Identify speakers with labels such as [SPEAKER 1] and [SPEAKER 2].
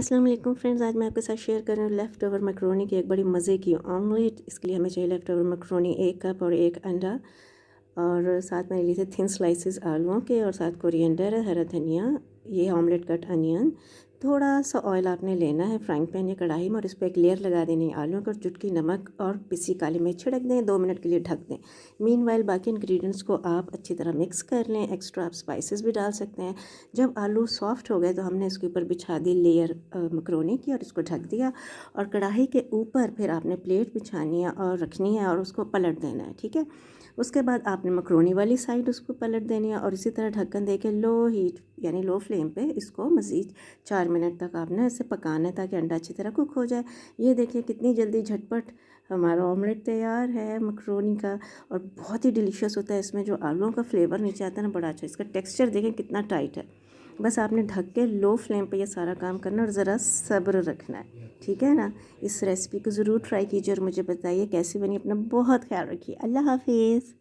[SPEAKER 1] अस्सलाम वालेकुम फ्रेंड्स, आज मैं आपके साथ शेयर कर रही हूँ लेफ़्ट ओवर मैकरोनी की एक बड़ी मज़े की ऑमलेट। इसके लिए हमें चाहिए लेफ़्ट ओवर मैकरोनी 1 कप और 1 अंडा, और साथ में लिए थे थिन स्लाइसेस आलूओं के, और साथ कोरिएंडर है, हरा धनिया, ये ऑमलेट कट अनियन। थोड़ा सा ऑयल आपने लेना है फ्राइंग पैन या कढ़ाई में, और इस पर एक लेयर लगा देनी है आलूओं का, चुटकी नमक और पिसी काली मिर्च छिड़क दें, 2 मिनट के लिए ढक दें। मीनवाइल बाकी इंग्रेडिएंट्स को आप अच्छी तरह मिक्स कर लें। एक्स्ट्रा आप स्पाइसेस भी डाल सकते हैं। जब आलू सॉफ्ट हो गए तो हमने इसके ऊपर बिछा दी लेयर मकरोनी की, और इसको ढक दिया। और कढ़ाई के ऊपर फिर आपने प्लेट बिछानी है और रखनी है, और उसको पलट देना है, ठीक है। उसके बाद आपने मकरोनी वाली साइड उसको पलट देनी है, और इसी तरह ढक्कन दे के लो हीट यानी लो फ्लेम पे इसको मज़ीद 4 मिनट तक आपने इसे पकाना है, ताकि अंडा अच्छी तरह कुक हो जाए। ये देखिए कितनी जल्दी झटपट हमारा ऑमलेट तैयार है मकरोनी का, और बहुत ही डिलीशियस होता है। इसमें जो आलूओं का फ्लेवर नीचे आता है ना, बड़ा अच्छा। इसका टेक्सचर देखें कितना टाइट है। बस आपने ढक के लो फ्लेम पे ये सारा काम करना, और ज़रा सब्र रखना है, ठीक है ना। इस रेसिपी को ज़रूर ट्राई कीजिए और मुझे बताइए कैसी बनी। अपना बहुत ख्याल रखिए। अल्लाह हाफिज़।